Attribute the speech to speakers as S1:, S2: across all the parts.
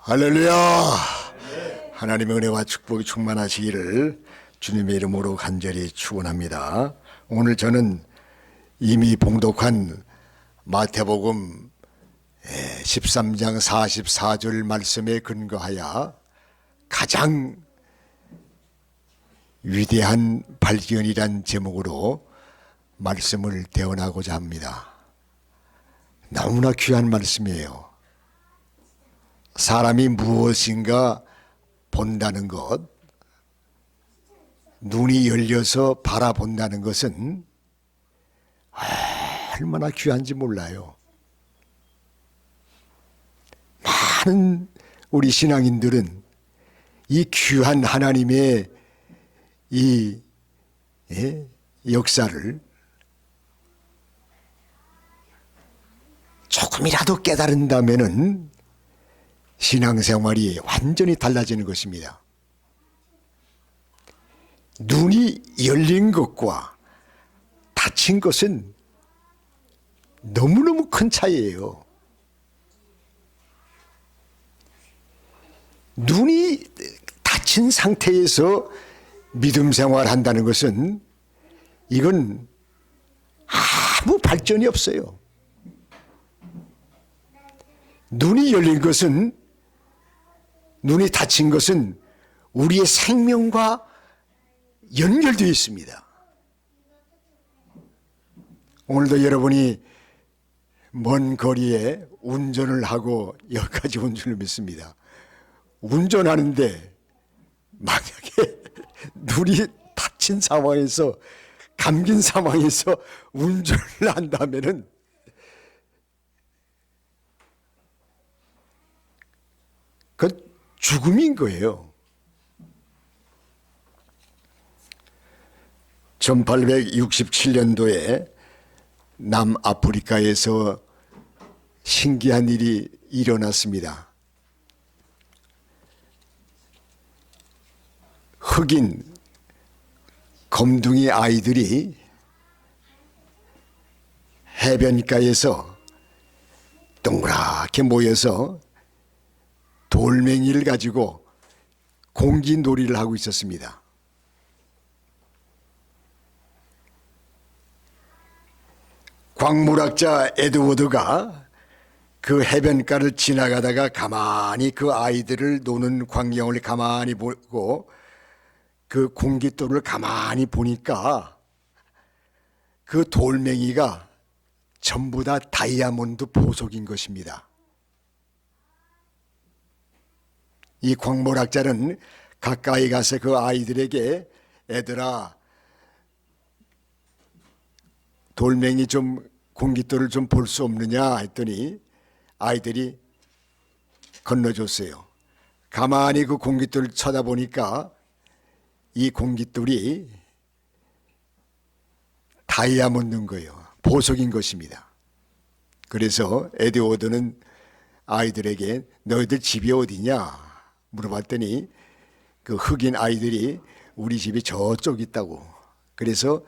S1: 할렐루야! 하나님의 은혜와 축복이 충만하시기를 주님의 이름으로 간절히 축원합니다. 오늘 저는 이미 봉독한 마태복음 13장 44절 말씀에 근거하여 가장 위대한 발견이란 제목으로 말씀을 대언하고자 합니다. 너무나 귀한 말씀이에요. 사람이 무엇인가 본다는 것, 눈이 열려서 바라본다는 것은 얼마나 귀한지 몰라요. 많은 우리 신앙인들은 이 귀한 하나님의 이 역사를 조금이라도 깨달은다면은 신앙생활이 완전히 달라지는 것입니다. 눈이 열린 것과 닫힌 것은 너무너무 큰 차이예요. 눈이 닫힌 상태에서 믿음 생활한다는 것은 이건 아무 발전이 없어요. 눈이 열린 것은, 눈이 닫힌 것은 우리의 생명과 연결되어 있습니다. 오늘도 여러분이 먼 거리에 운전을 하고 여기까지 온 줄 믿습니다. 운전하는데 만약에 눈이 닫힌 상황에서, 감긴 상황에서 운전을 한다면은 그건 죽음인 거예요. 1867년도에 남아프리카에서 신기한 일이 일어났습니다. 흑인 검둥이 아이들이 해변가에서 동그랗게 모여서 돌멩이를 가지고 공기놀이를 하고 있었습니다. 광물학자 에드워드가 그 해변가를 지나가다가 가만히 그 아이들을 노는 광경을 가만히 보고 그 공깃돌을 가만히 보니까 그 돌멩이가 전부 다 다이아몬드 보석인 것입니다. 이 광물학자는 가까이 가서 그 아이들에게, 애들아, 돌멩이 좀, 공깃돌을 좀 볼 수 없느냐 했더니 아이들이 건너줬어요. 가만히 그 공깃돌을 쳐다보니까 이 공깃돌이 다이아몬드인 거예요. 보석인 것입니다. 그래서 에드워드는 아이들에게 너희들 집이 어디냐 물어봤더니 그 흑인 아이들이 우리 집이 저쪽 있다고. 그래서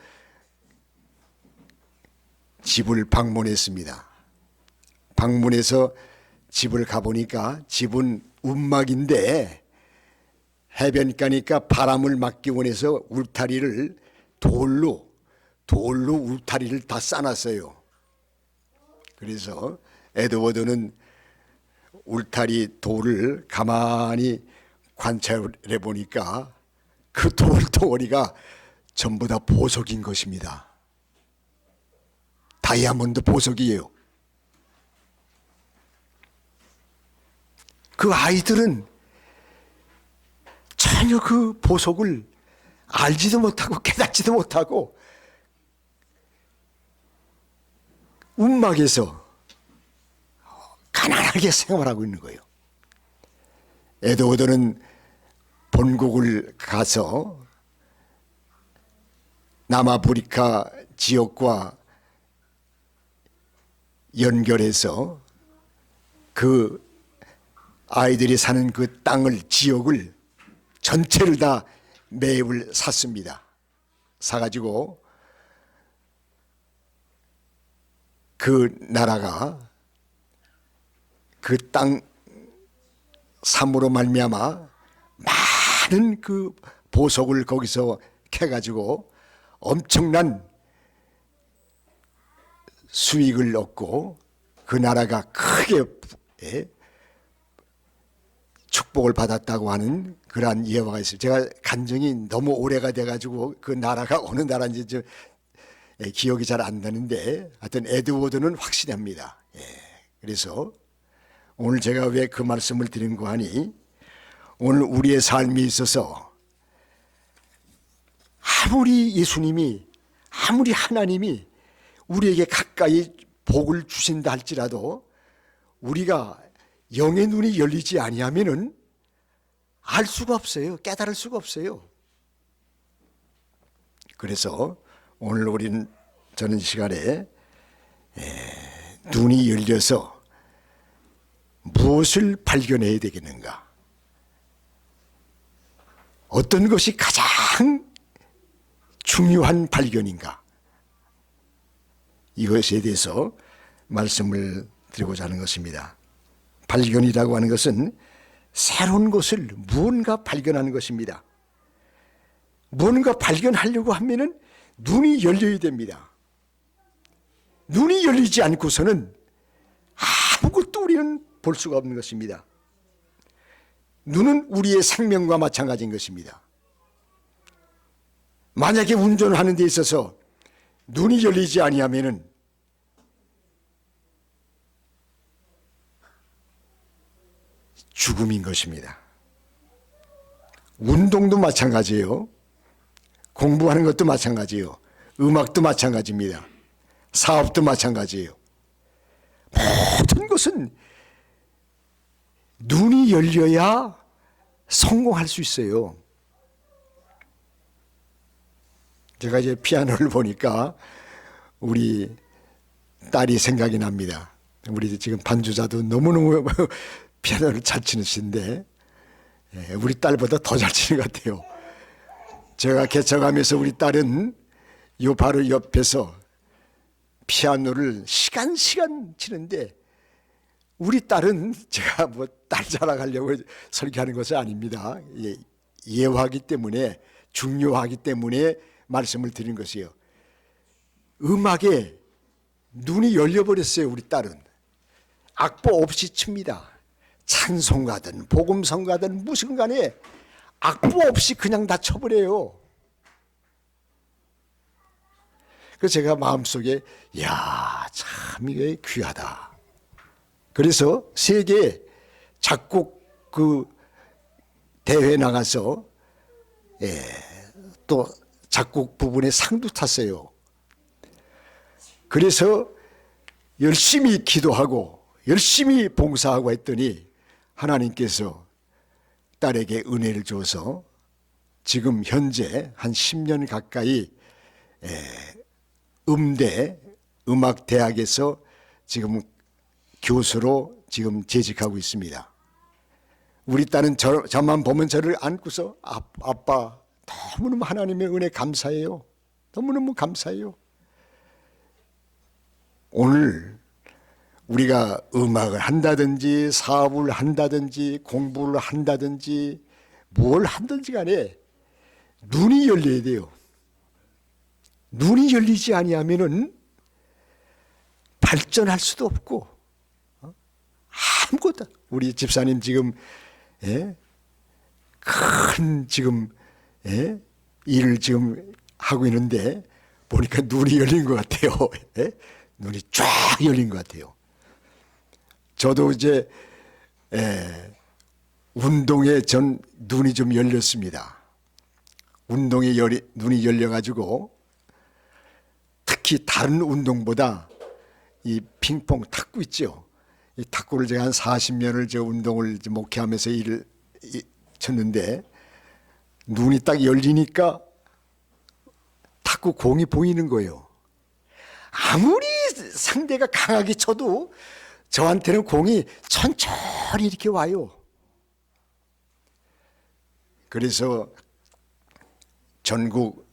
S1: 집을 방문했습니다. 방문해서 집을 가보니까 집은 움막인데 해변가니까 바람을 막기 원해서 울타리를 돌로 울타리를 다 쌓아놨어요. 그래서 에드워드는 울타리 돌을 가만히 관찰해 보니까 그 돌덩어리가 전부 다 보석인 것입니다. 다이아몬드 보석이에요. 그 아이들은 전혀 그 보석을 알지도 못하고 깨닫지도 못하고 움막에서 가난하게 생활하고 있는 거예요. 에드워드는 본국을 가서 남아프리카 지역과 연결해서 그 아이들이 사는 그 땅을, 지역을 전체를 다 매입을 샀습니다. 사가지고 그 나라가 그 땅 삶으로 말미암아 많은 그 보석을 거기서 캐가지고 엄청난 수익을 얻고 그 나라가 크게 축복을 받았다고 하는 그러한 예화가 있어요. 제가 간증이 너무 오래가 돼가지고 그 나라가 어느 나라인지 기억이 잘 안 나는데 하여튼 에드워드는 확실합니다. 그래서 오늘 제가 왜 그 말씀을 드린 거 하니, 오늘 우리의 삶이 있어서 아무리 예수님이, 아무리 하나님이 우리에게 가까이 복을 주신다 할지라도 우리가 영의 눈이 열리지 아니하면은 알 수가 없어요. 깨달을 수가 없어요. 그래서 오늘 우리는 저는 시간에 눈이 열려서 무엇을 발견해야 되겠는가? 어떤 것이 가장 중요한 발견인가? 이것에 대해서 말씀을 드리고자 하는 것입니다. 발견이라고 하는 것은 새로운 것을 무언가 발견하는 것입니다. 무언가 발견하려고 하면은 눈이 열려야 됩니다. 눈이 열리지 않고서는 아무것도 우리는 볼 수가 없는 것입니다. 눈은 우리의 생명과 마찬가지인 것입니다. 만약에 운전하는 데 있어서 눈이 열리지 아니하면은 죽음인 것입니다. 운동도 마찬가지예요. 공부하는 것도 마찬가지예요. 음악도 마찬가지입니다. 사업도 마찬가지예요. 모든 것은 눈이 열려야 성공할 수 있어요. 제가 이제 피아노를 보니까 우리 딸이 생각이 납니다. 우리 지금 반주자도 너무너무 피아노를 잘 치시는데 우리 딸보다 더 잘 치는 것 같아요. 제가 개척하면서 우리 딸은 요 바로 옆에서 피아노를 시간 치는데, 우리 딸은 제가 뭐 딸 자랑하려고 설교하는 것은 아닙니다. 예화하기 때문에, 중요하기 때문에 말씀을 드린 것이에요. 음악에 눈이 열려버렸어요. 우리 딸은 악보 없이 칩니다. 찬송가든 복음성가든 무슨 간에 악보 없이 그냥 다 쳐버려요. 그래서 제가 마음속에 야, 참 이게 귀하다. 그래서 세계 작곡 그 대회 나가서 또 작곡 부분에 상도 탔어요. 그래서 열심히 기도하고 열심히 봉사하고 했더니 하나님께서 딸에게 은혜를 줘서 지금 현재 한 10년 가까이 음대 음악대학에서 지금 교수로 지금 재직하고 있습니다. 우리 딸은 저만 보면 저를 안고서 아빠 너무너무 하나님의 은혜 감사해요. 너무너무 감사해요. 오늘 우리가 음악을 한다든지 사업을 한다든지 공부를 한다든지 뭘 하든지 간에 눈이 열려야 돼요. 눈이 열리지 아니하면은 발전할 수도 없고 아무것도. 우리 집사님 지금 큰 지금 일을 지금 하고 있는데 보니까 눈이 열린 것 같아요. 눈이 쫙 열린 것 같아요. 저도 이제 운동에 전 눈이 좀 열렸습니다. 운동에 눈이 열려가지고 특히 다른 운동보다 이 핑퐁 탁구 있죠. 이 탁구를 제가 한 40년을 저 운동을 목회하면서 일을 쳤는데 눈이 딱 열리니까 탁구 공이 보이는 거예요. 아무리 상대가 강하게 쳐도 저한테는 공이 천천히 이렇게 와요. 그래서 전국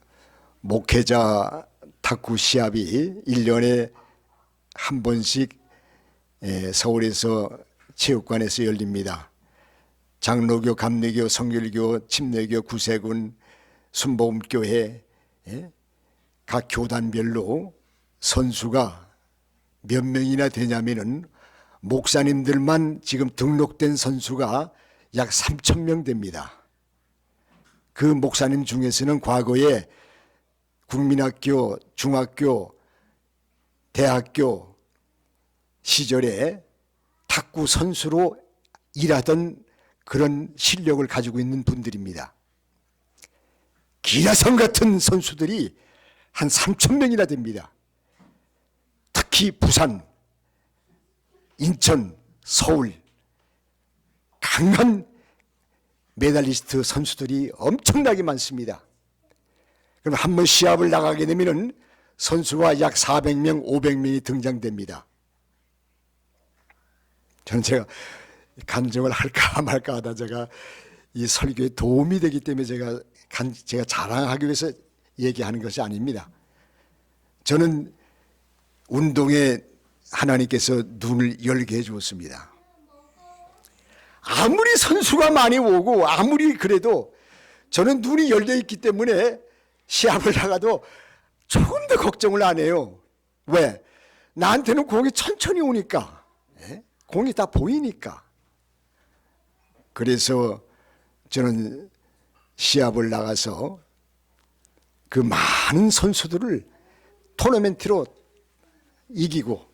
S1: 목회자 탁구 시합이 1년에 한 번씩 서울에서 체육관에서 열립니다. 장로교, 감리교, 성결교, 침례교, 구세군, 순복음교회, 예? 각 교단별로 선수가 몇 명이나 되냐면은 목사님들만 지금 등록된 선수가 약 3,000명 됩니다. 그 목사님 중에서는 과거에 국민학교, 중학교, 대학교 시절에 탁구 선수로 일하던 그런 실력을 가지고 있는 분들입니다. 기라성 같은 선수들이 한 3,000명이나 됩니다. 특히 부산, 인천, 서울 강한 메달리스트 선수들이 엄청나게 많습니다. 그럼 한번 시합을 나가게 되면 선수가 약 400명, 500명이 등장됩니다. 저는 제가 간증을 할까 말까 하다 제가 이 설교에 도움이 되기 때문에 제가 자랑하기 위해서 얘기하는 것이 아닙니다. 저는 운동에 하나님께서 눈을 열게 해주었습니다. 아무리 선수가 많이 오고 아무리 그래도 저는 눈이 열려 있기 때문에 시합을 나가도 조금 더 걱정을 안 해요. 왜? 나한테는 공이 천천히 오니까, 공이 다 보이니까. 그래서 저는 시합을 나가서 그 많은 선수들을 토너먼트로 이기고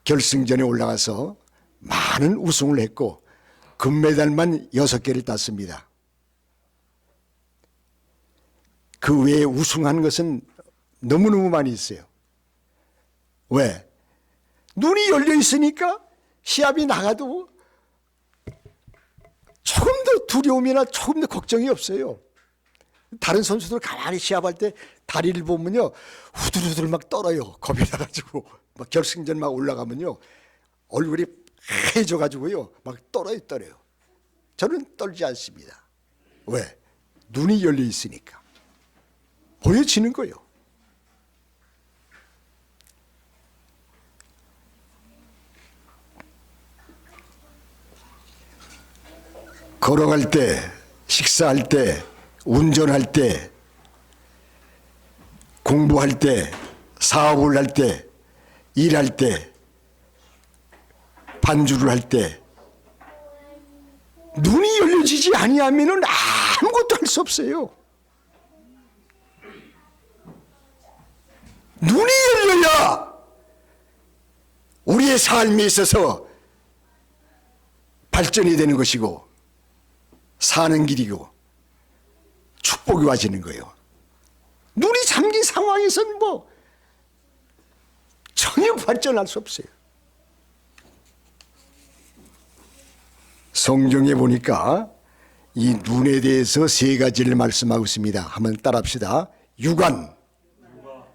S1: 결승전에 올라가서 많은 우승을 했고 금메달만 6개를 땄습니다. 그 외에 우승한 것은 너무너무 많이 있어요. 왜? 눈이 열려 있으니까 시합이 나가도 조금 더 두려움이나 조금 더 걱정이 없어요. 다른 선수들 가만히 시합할 때 다리를 보면요 후들후들 막 떨어요. 겁이 나가지고 막 결승전 막 올라가면요 얼굴이 하얘져가지고요 막 떨어요. 저는 떨지 않습니다. 왜? 눈이 열려 있으니까 보여지는 거예요. 걸어갈 때, 식사할 때, 운전할 때, 공부할 때, 사업을 할 때, 일할 때, 반주를 할 때 눈이 열려지지 아니하면은 아무것도 할 수 없어요. 눈이 열려야 우리의 삶에 있어서 발전이 되는 것이고 사는 길이고 축복이 와지는 거예요. 눈이 잠긴 상황에서는 뭐 전혀 발전할 수 없어요. 성경에 보니까 이 눈에 대해서 3가지를 말씀하고 있습니다. 한번 따라합시다. 육안,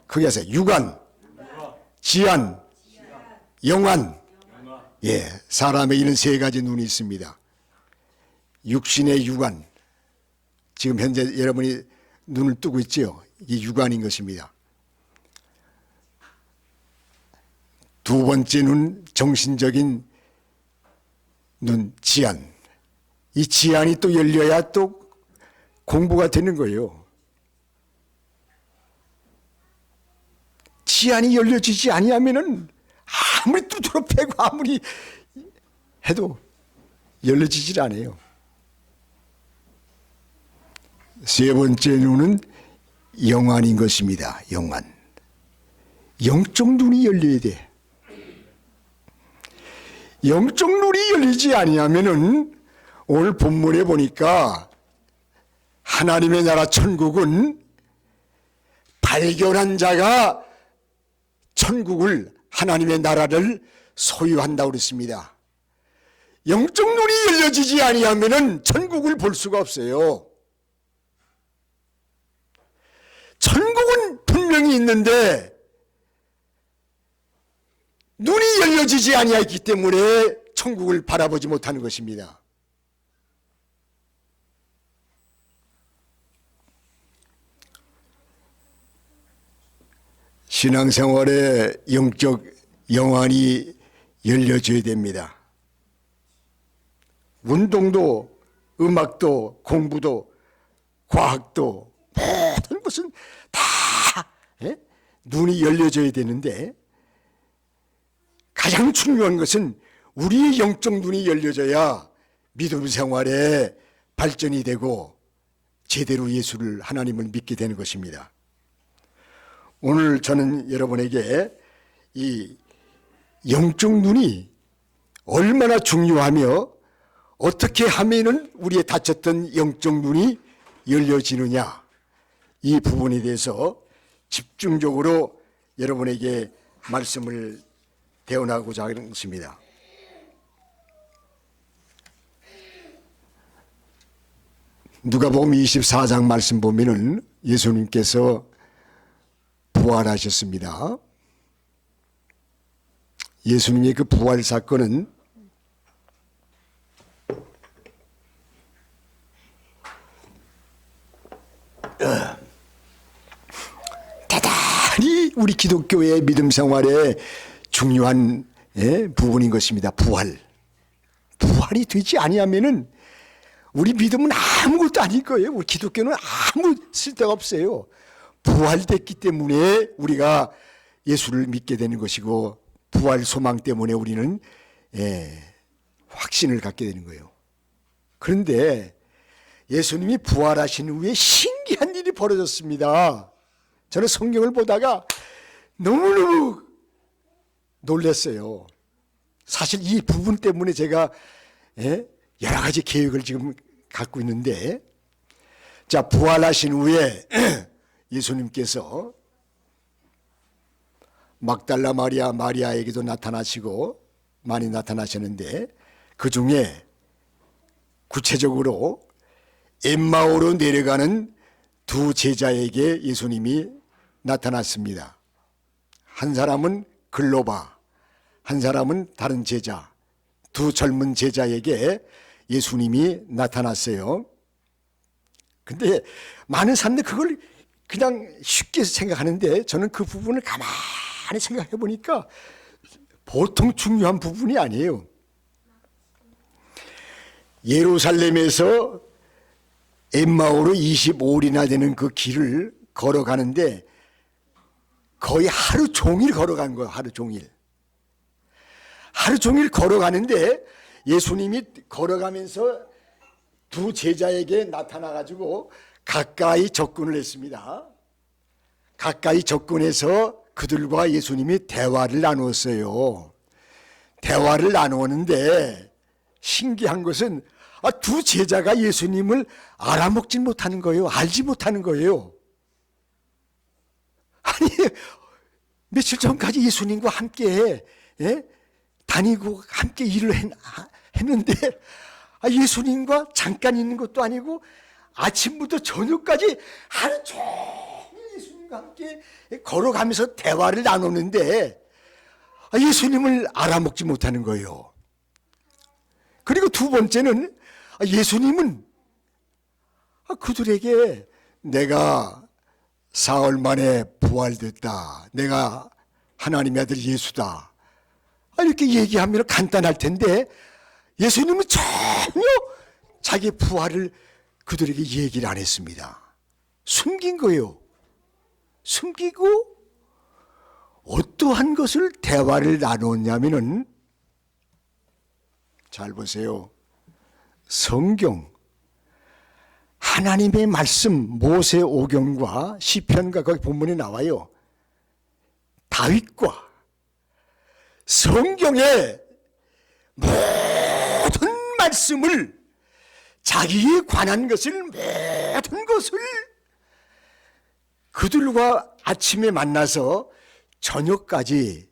S1: 크게 하세요. 육안, 지안, 영안. 예, 사람에 이런 3가지 눈이 있습니다. 육신의 육안, 지금 현재 여러분이 눈을 뜨고 있죠. 이게 육안인 것입니다. 두 번째 눈, 정신적인 눈, 지안. 이 지안이 또 열려야 또 공부가 되는 거예요. 지안이 열려지지 아니하면은 아무리 두드러 패고 아무리 해도 열려지질 않아요. 3번째 눈은 영안인 것입니다. 영안. 영적 눈이 열려야 돼. 영적 눈이 열리지 아니하면은 오늘 본문에 보니까 하나님의 나라 천국은 발견한 자가 천국을 하나님의 나라를 소유한다고 그랬습니다. 영적 눈이 열려지지 아니하면은 천국을 볼 수가 없어요. 천국은 분명히 있는데 눈이 열려지지 아니하기 때문에 천국을 바라보지 못하는 것입니다. 신앙생활에 영적 영안이 열려져야 됩니다. 운동도 음악도 공부도 과학도 모든 것은 다 눈이 열려져야 되는데 가장 중요한 것은 우리의 영적 눈이 열려져야 믿음 생활에 발전이 되고 제대로 예수를 하나님을 믿게 되는 것입니다. 오늘 저는 여러분에게 이 영적 눈이 얼마나 중요하며 어떻게 하면은 우리의 닫혔던 영적 눈이 열려지느냐 이 부분에 대해서 집중적으로 여러분에게 말씀을 대언하고자 하는 것입니다. 누가복음 24장 말씀 보면은 예수님께서 부활하셨습니다. 예수님의 그 부활 사건은 대단히 우리 기독교의 믿음 생활에 중요한 부분인 것입니다. 부활이 되지 아니하면은 우리 믿음은 아무것도 아닐 거예요. 우리 기독교는 아무 쓸데가 없어요. 부활됐기 때문에 우리가 예수를 믿게 되는 것이고 부활 소망 때문에 우리는 확신을 갖게 되는 거예요. 그런데 예수님이 부활하신 후에 신기한 일이 벌어졌습니다. 저는 성경을 보다가 너무너무 놀랐어요. 사실 이 부분 때문에 제가 여러 가지 계획을 지금 갖고 있는데, 자, 부활하신 후에 예수님께서 막달라 마리아에게도 나타나시고 많이 나타나셨는데 그 중에 구체적으로 엠마오로 내려가는 두 제자에게 예수님이 나타났습니다. 한 사람은 글로바, 한 사람은 다른 제자, 두 젊은 제자에게 예수님이 나타났어요. 근데 많은 사람들이 그걸 그냥 쉽게 생각하는데 저는 그 부분을 가만히 생각해 보니까 보통 중요한 부분이 아니에요. 예루살렘에서 엠마오로 25일이나 되는 그 길을 걸어가는데 거의 하루 종일 걸어간 거예요. 하루 종일 걸어가는데 예수님이 걸어가면서 두 제자에게 나타나가지고 가까이 접근을 했습니다. 가까이 접근해서 그들과 예수님이 대화를 나누었어요. 대화를 나누었는데 신기한 것은 두 제자가 예수님을 알아먹지 못하는 거예요. 알지 못하는 거예요. 아니, 며칠 전까지 예수님과 함께 다니고 함께 일을 했는데 예수님과 잠깐 있는 것도 아니고 아침부터 저녁까지 하루 종일 예수님과 함께 걸어가면서 대화를 나누는데 예수님을 알아먹지 못하는 거예요. 그리고 두 번째는 예수님은 그들에게 내가 사흘 만에 부활됐다, 내가 하나님의 아들 예수다 이렇게 얘기하면 간단할 텐데 예수님은 전혀 자기 부활을 그들에게 얘기를 안 했습니다. 숨긴 거예요. 숨기고 어떠한 것을 대화를 나눴냐면은 잘 보세요. 성경, 하나님의 말씀, 모세오경과 시편과 거기 본문에 나와요. 다윗과 성경의 모든 말씀을, 자기에 관한 것을, 모든 것을 그들과 아침에 만나서 저녁까지,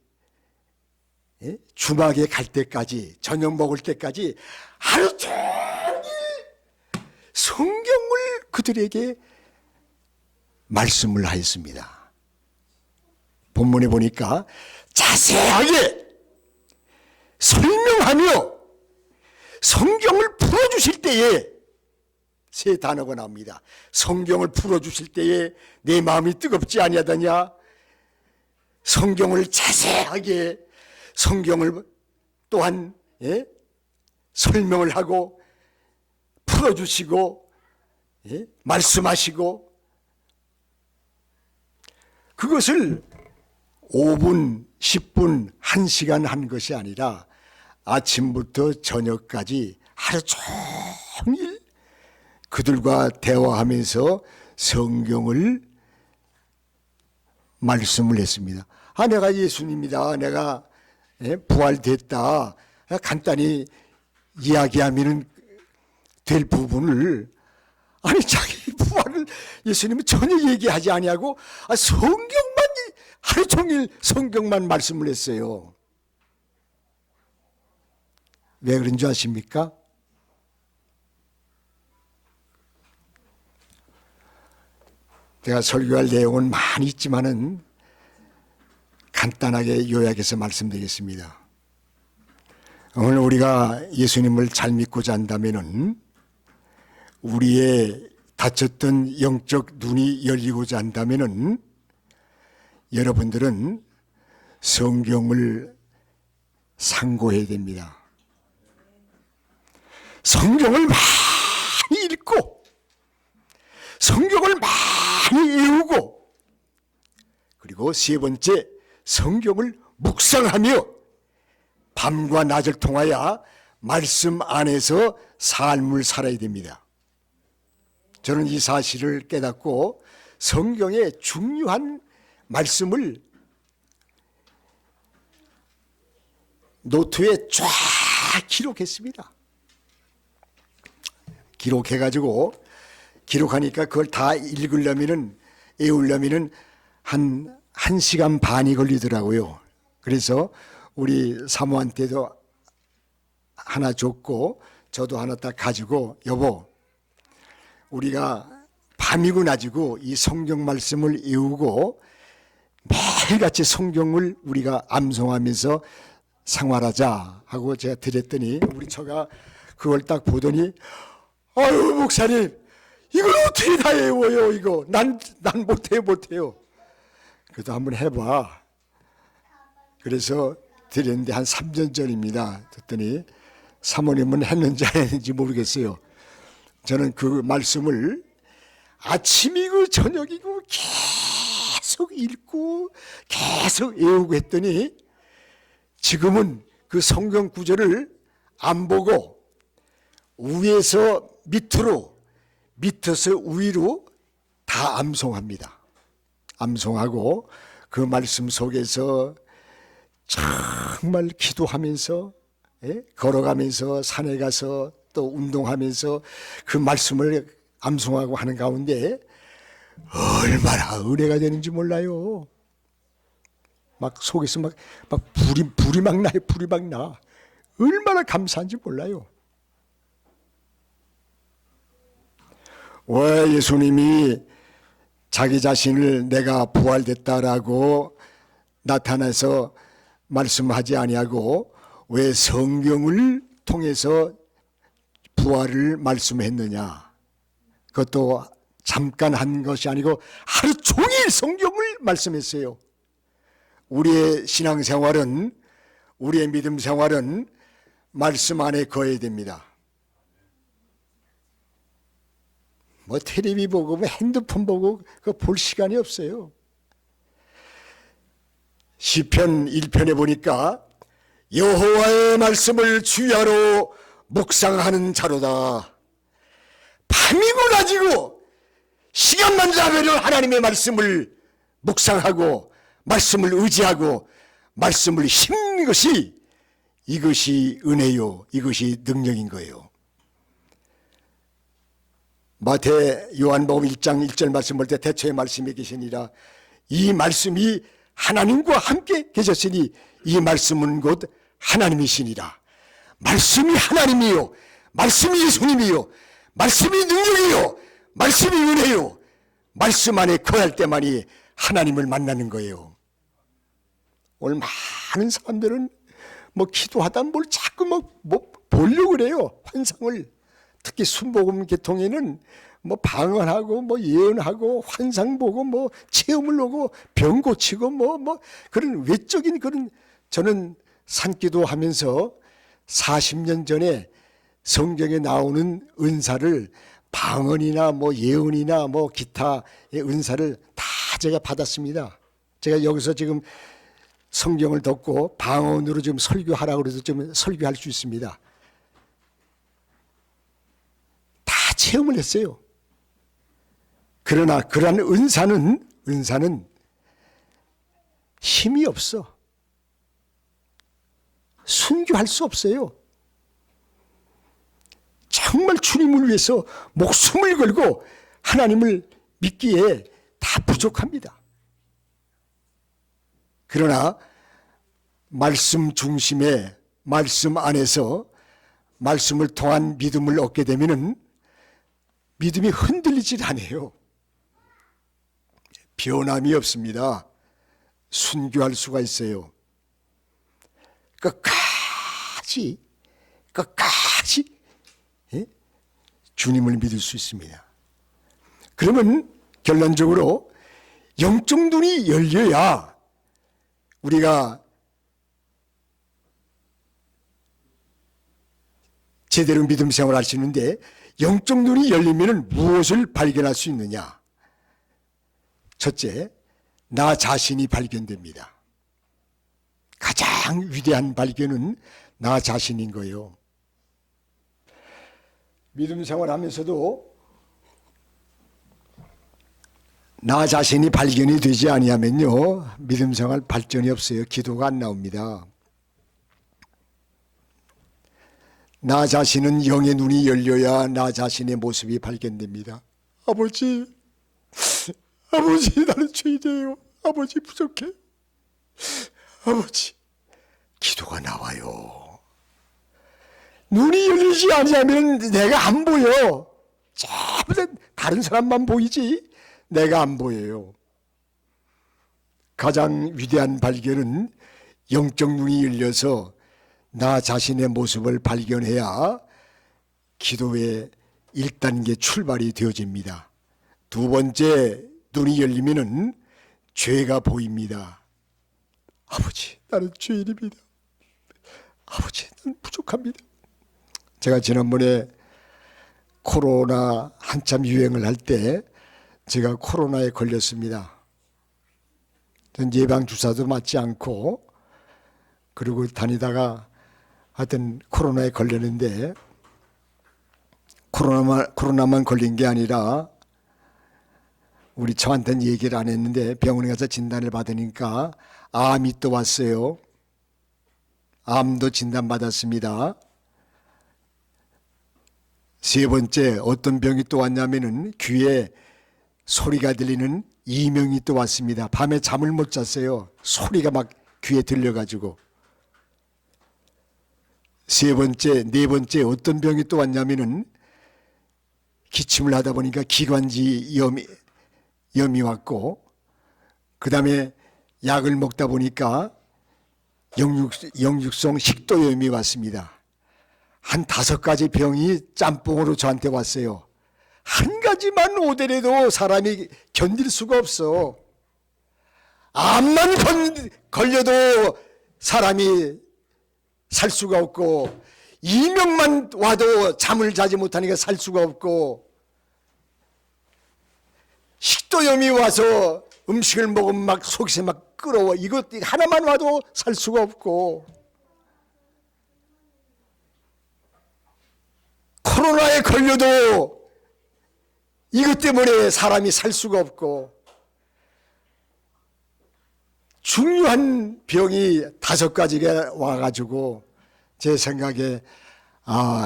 S1: 주막에 갈 때까지, 저녁 먹을 때까지 하루 종일 성경을 그들에게 말씀을 하였습니다. 본문에 보니까 자세하게 설명하며 성경을 풀어주실 때에 세 단어가 나옵니다. 성경을 풀어주실 때에 내 마음이 뜨겁지 아니하더냐. 성경을 자세하게 성경을 또한 설명을 하고 풀어주시고 말씀하시고 그것을 5분, 10분, 1시간 한 것이 아니라 아침부터 저녁까지 하루 종일 그들과 대화하면서 성경을 말씀을 했습니다. 내가 예수님이다. 내가 부활됐다. 간단히 이야기하면 될 부분을 자기 부활을 예수님은 전혀 얘기하지 아니하고 성경만 하루 종일 성경만 말씀을 했어요. 왜 그런 줄 아십니까? 제가 설교할 내용은 많이 있지만은 간단하게 요약해서 말씀드리겠습니다. 오늘 우리가 예수님을 잘 믿고자 한다면은 우리의 닫혔던 영적 눈이 열리고자 한다면은 여러분들은 성경을 상고해야 됩니다. 성경을 많이 읽고 성경을 많이 외우고 그리고 세 번째 성경을 묵상하며 밤과 낮을 통하여 말씀 안에서 삶을 살아야 됩니다. 저는 이 사실을 깨닫고 성경의 중요한 말씀을 노트에 쫙 기록했습니다. 기록하니까 그걸 다 읽으려면은 외우려면은 한 1시간 반이 걸리더라고요. 그래서 우리 사모한테도 하나 줬고 저도 하나 딱 가지고 여보 우리가 밤이고 낮이고 이 성경 말씀을 외우고 매일같이 성경을 우리가 암송하면서 생활하자 하고 제가 드렸더니 우리 처가 그걸 딱 보더니 아유 목사님 이걸 어떻게 다 외워요 이거 난 못해요. 그래도 한번 해봐. 그래서 드렸는데 한 3년 전입니다. 그랬더니 사모님은 했는지 안 했는지 모르겠어요. 저는 그 말씀을 아침이고 저녁이고 계속 읽고 계속 외우고 했더니 지금은 그 성경 구절을 안 보고 위에서 밑으로 밑에서 위로 다 암송합니다. 암송하고 그 말씀 속에서 정말 기도하면서 걸어가면서 산에 가서 또 운동하면서 그 말씀을 암송하고 하는 가운데 얼마나 은혜가 되는지 몰라요. 막 속에서 막 불이 막 나요. 불이 막 나. 얼마나 감사한지 몰라요. 왜 예수님이 자기 자신을 내가 부활됐다라고 나타나서 말씀하지 아니하고 왜 성경을 통해서 부활을 말씀했느냐? 그것도 잠깐 한 것이 아니고 하루 종일 성경을 말씀했어요. 우리의 신앙생활은 우리의 믿음 생활은 말씀 안에 거해야 됩니다. 뭐 텔레비 보고 뭐 핸드폰 보고 그거 볼 시간이 없어요. 시편 1편에 보니까 여호와의 말씀을 주야로 묵상하는 자로다. 밤이고 낮이고 시간만 나면은 하나님의 말씀을 묵상하고 말씀을 의지하고 말씀을 힘는 것이 이것이 은혜요. 이것이 능력인 거예요. 마태 요한복음 1장 1절 말씀 볼 때 대초의 말씀이 계시니라. 이 말씀이 하나님과 함께 계셨으니 이 말씀은 곧 하나님이시니라. 말씀이 하나님이요. 말씀이 예수님이요. 말씀이 능력이요. 말씀이 은혜요. 말씀 안에 거할 때만이 하나님을 만나는 거예요. 오늘 많은 사람들은 뭐 기도하다 뭘 자꾸 뭐 보려고 그래요. 환상을. 특히 순복음 계통에는 뭐 방언하고 뭐 예언하고 환상 보고 뭐 체험을 오고 병 고치고 뭐 그런 외적인 그런 저는 산기도 하면서 40년 전에 성경에 나오는 은사를 방언이나 뭐 예언이나 뭐 기타의 은사를 다 제가 받았습니다. 제가 여기서 지금 성경을 덮고 방언으로 지금 설교하라고 그래서 지금 설교할 수 있습니다. 다 체험을 했어요. 그러나 그러한 은사는 힘이 없어. 순교할 수 없어요. 정말 주님을 위해서 목숨을 걸고 하나님을 믿기에 다 부족합니다. 그러나 말씀 중심의 말씀 안에서 말씀을 통한 믿음을 얻게 되면은 믿음이 흔들리질 않아요. 변함이 없습니다. 순교할 수가 있어요. 끝까지 주님을 믿을 수 있습니다. 그러면 결론적으로 영적 눈이 열려야 우리가 제대로 믿음 생활을 할 수 있는데, 영적 눈이 열리면 무엇을 발견할 수 있느냐? 첫째, 나 자신이 발견됩니다. 가장 위대한 발견은 나 자신인 거예요. 믿음 생활하면서도 나 자신이 발견이 되지 아니하면요, 믿음 생활 발전이 없어요. 기도가 안 나옵니다. 나 자신은 영의 눈이 열려야 나 자신의 모습이 발견됩니다. 아버지, 나는 죄인이에요. 아버지, 부족해. 아버지, 기도가 나와요. 눈이 열리지 아니하면 내가 안 보여. 전부 다른 사람만 보이지 내가 안 보여요. 가장 위대한 발견은 영적 눈이 열려서 나 자신의 모습을 발견해야 기도의 1단계 출발이 되어집니다. 두 번째, 눈이 열리면은 죄가 보입니다. 아버지, 나는 죄인입니다. 아버지, 나는 부족합니다. 제가 지난번에 코로나 한참 유행을 할 때 제가 코로나에 걸렸습니다. 전 예방주사도 맞지 않고 그리고 다니다가 하여튼 코로나에 걸렸는데, 코로나만 걸린 게 아니라 우리 저한테는 얘기를 안 했는데 병원에 가서 진단을 받으니까 암이 또 왔어요. 암도 진단받았습니다. 세 번째, 어떤 병이 또 왔냐면은 귀에 소리가 들리는 이명이 또 왔습니다. 밤에 잠을 못 잤어요. 소리가 막 귀에 들려가지고. 네 번째 어떤 병이 또 왔냐면은 기침을 하다 보니까 기관지 염이 왔고, 그 다음에 약을 먹다 보니까 영육성 식도염이 왔습니다. 한 5가지 병이 짬뽕으로 저한테 왔어요. 한 가지만 오더라도 사람이 견딜 수가 없어. 암만 걸려도 사람이 살 수가 없고, 이명만 와도 잠을 자지 못하니까 살 수가 없고, 식도염이 와서 음식을 먹으면 막 속에서 막 끓어워. 이것 하나만 와도 살 수가 없고, 코로나에 걸려도 이것 때문에 사람이 살 수가 없고, 중요한 병이 5가지가 와가지고 제 생각에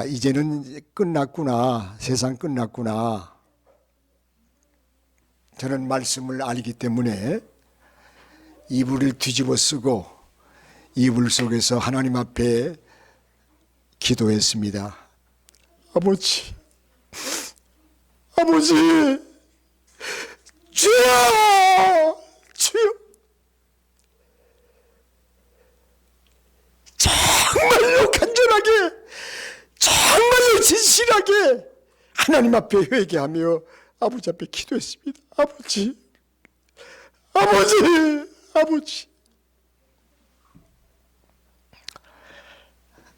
S1: 이제는 끝났구나, 세상 끝났구나. 저는 말씀을 알기 때문에 이불을 뒤집어 쓰고 이불 속에서 하나님 앞에 기도했습니다. 아버지, 주여, 정말로 간절하게, 정말로 진실하게 하나님 앞에 회개하며 아버지 앞에 기도했습니다. 아버지.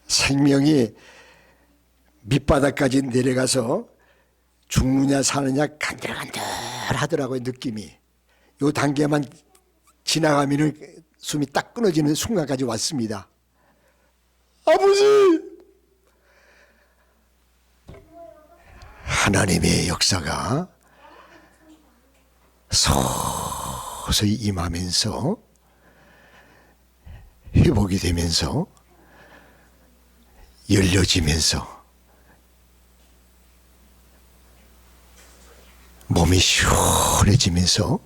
S1: 생명이 밑바닥까지 내려가서 죽느냐 사느냐 간들간들 하더라고요. 느낌이. 요 단계만 지나가면은 숨이 딱 끊어지는 순간까지 왔습니다. 아버지! 하나님의 역사가 서서히 임하면서 회복이 되면서 열려지면서 몸이 시원해지면서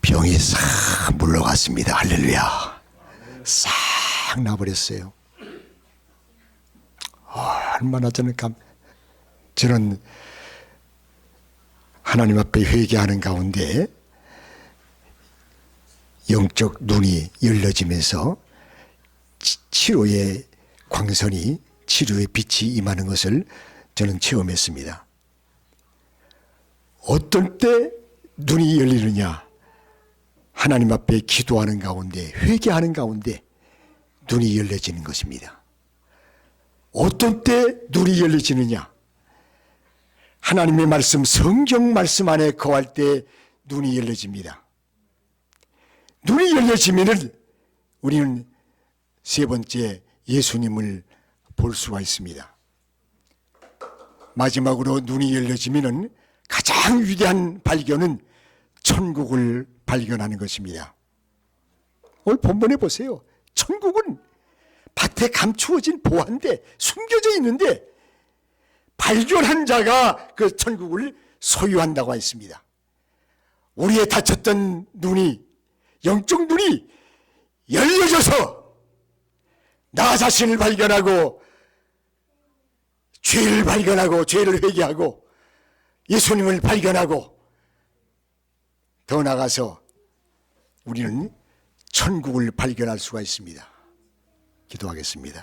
S1: 병이 싹 물러갔습니다. 할렐루야. 싹 나버렸어요. 얼마나 저는 하나님 앞에 회개하는 가운데 영적 눈이 열려지면서 치료의 광선이, 치료의 빛이 임하는 것을 저는 체험했습니다. 어떨 때 눈이 열리느냐? 하나님 앞에 기도하는 가운데, 회개하는 가운데 눈이 열려지는 것입니다. 어떤 때 눈이 열려지느냐? 하나님의 말씀, 성경 말씀 안에 거할 때 눈이 열려집니다. 눈이 열려지면은 우리는 세 번째 예수님을 볼 수가 있습니다. 마지막으로 눈이 열려지면은 가장 위대한 발견은 천국을 발견하는 것입니다. 오늘 본문에 보세요. 천국은 밭에 감추어진 보화인데, 숨겨져 있는데 발견한 자가 그 천국을 소유한다고 했습니다. 우리의 닫혔던 눈이, 영적 눈이 열려져서 나 자신을 발견하고 죄를 발견하고 죄를 회개하고 예수님을 발견하고 더 나아가서 우리는 천국을 발견할 수가 있습니다. 기도하겠습니다.